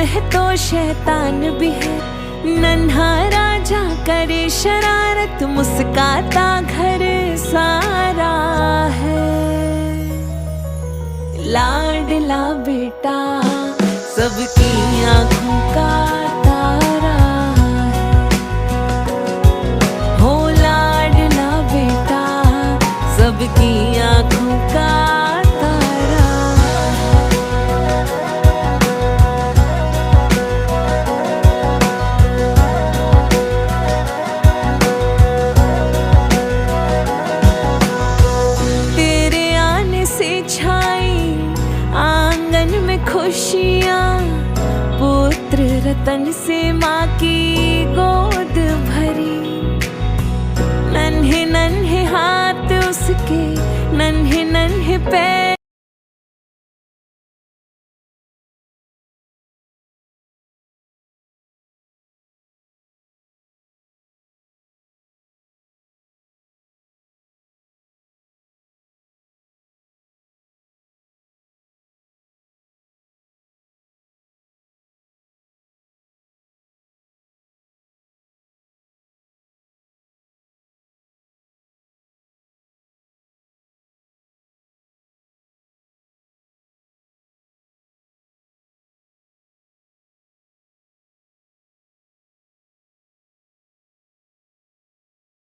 है तो शैतान भी है। नन्हा राजा करे शरारत, मुस्काता घर सारा है। लाडला बेटा सबकी आँखों का तारा है। हो लाडला बेटा सबकी आँखों का तारा है। तेरे आने से छाई आंगन में खुशियाँ, पुत्र रतन से माँ की गोद भरी। नन्हे नन्हे हाथ उसके, नन्हे नन्हे पैर,